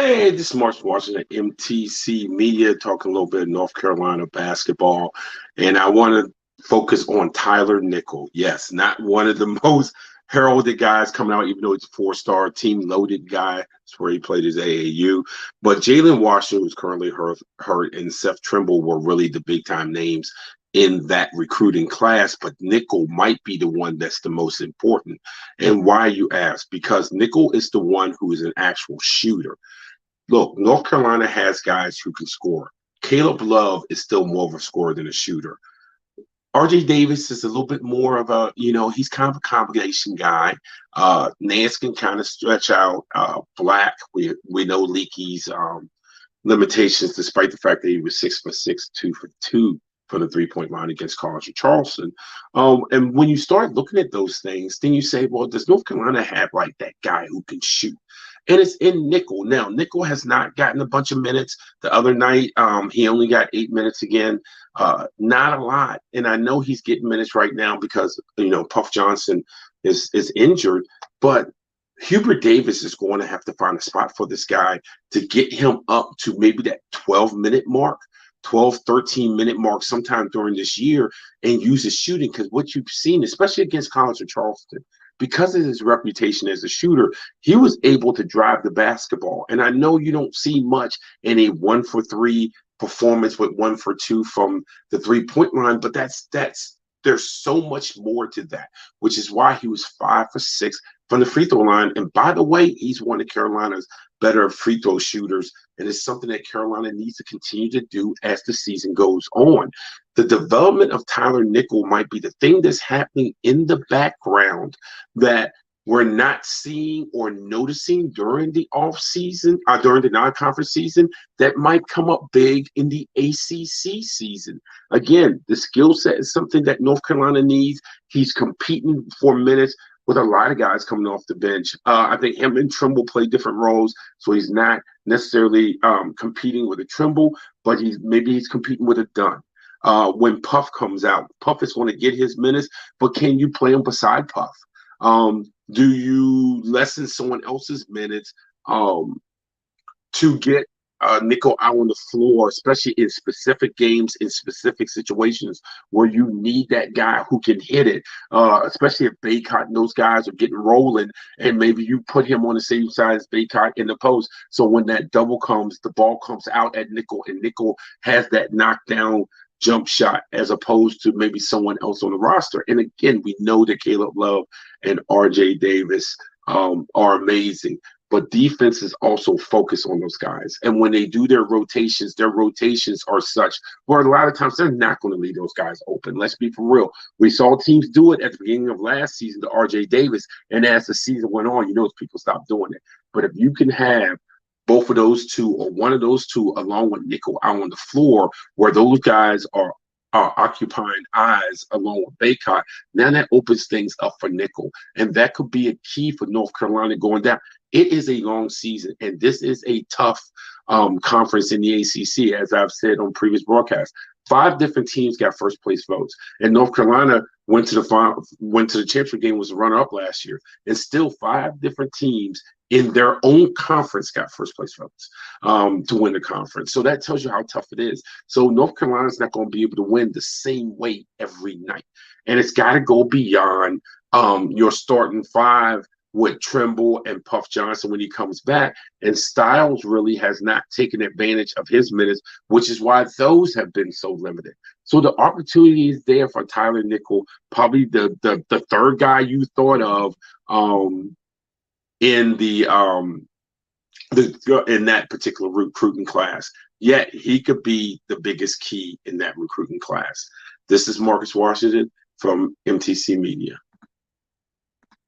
Hey, this is Mark Washington, MTC Media, talking a little bit of North Carolina basketball. And I want to focus on Tyler Nickel. Yes, not one of the most heralded guys coming out, even though he's a four-star team loaded guy. That's where he played his AAU. But Jalen Washington, who's currently hurt, and Seth Trimble were really the big-time names in that recruiting class. But Nickel might be the one that's the most important. And why, you ask? Because Nickel is the one who is an actual shooter. Look, North Carolina has guys who can score. Caleb Love is still more of a scorer than a shooter. RJ Davis is a little bit more of a, he's kind of a combination guy. Nance can kind of stretch out. Black, we know Leaky's limitations, despite the fact that he was 6'6", 2 for 2 from the three-point line against College of Charleston. And when you start looking at those things, then you say, well, does North Carolina have like that guy who can shoot? And it's in Nickel. Now, Nickel has not gotten a bunch of minutes. The other night, he only got 8 minutes again. Not a lot. And I know he's getting minutes right now because, Puff Johnson is injured. But Hubert Davis is going to have to find a spot for this guy to get him up to maybe that 12-minute mark. 12, 13-minute mark sometime during this year and use his shooting, because what you've seen, especially against College of Charleston, because of his reputation as a shooter, he was able to drive the basketball. And I know you don't see much in a 1-for-3 performance with 1-for-2 from the three-point line, but there's so much more to that, which is why he was 5 for 6 from the free throw line. And by the way, he's one of Carolina's better free throw shooters, and it's something that Carolina needs to continue to do as the season goes on. The development of Tyler Nickel might be the thing that's happening in the background that we're not seeing or noticing during the offseason, during the non-conference season, that might come up big in the ACC season. Again, the skill set is something that North Carolina needs. He's competing for minutes with a lot of guys coming off the bench. I think him and Trimble play different roles, so he's not necessarily competing with a Trimble, but he's competing with a Dunn. When Puff comes out, Puff is going to get his minutes, but can you play him beside Puff? Do you lessen someone else's minutes to get Nickel out on the floor, especially in specific games, in specific situations where you need that guy who can hit it, especially if Baycott and those guys are getting rolling, and maybe you put him on the same side as Baycott in the post. So when that double comes, the ball comes out at Nickel, and Nickel has that knockdown jump shot as opposed to maybe someone else on the roster. And again, we know that Caleb Love and RJ Davis are amazing, but defenses also focus on those guys. And when they do their rotations are such where a lot of times they're not going to leave those guys open. Let's be for real. We saw teams do it at the beginning of last season to RJ Davis, and as the season went on, people stopped doing it. But if you can have both of those two or one of those two along with Nickel out on the floor where those guys are occupying eyes along with Baycott, now that opens things up for Nickel. And that could be a key for North Carolina going down. It is a long season, and this is a tough conference in the ACC, as I've said on previous broadcasts. 5 different teams got first place votes, and North Carolina went to the championship game, was a runner-up last year, and still 5 different teams in their own conference got first place votes to win the conference. So that tells you how tough it is. So North Carolina's not going to be able to win the same way every night, and it's got to go beyond your starting 5 with Trimble and Puff Johnson when he comes back. And Styles really has not taken advantage of his minutes, which is why those have been so limited. So the opportunity is there for Tyler Nickel, probably the third guy you thought of in that particular recruiting class. Yet he could be the biggest key in that recruiting class. This is Marcus Washington from MTC Media.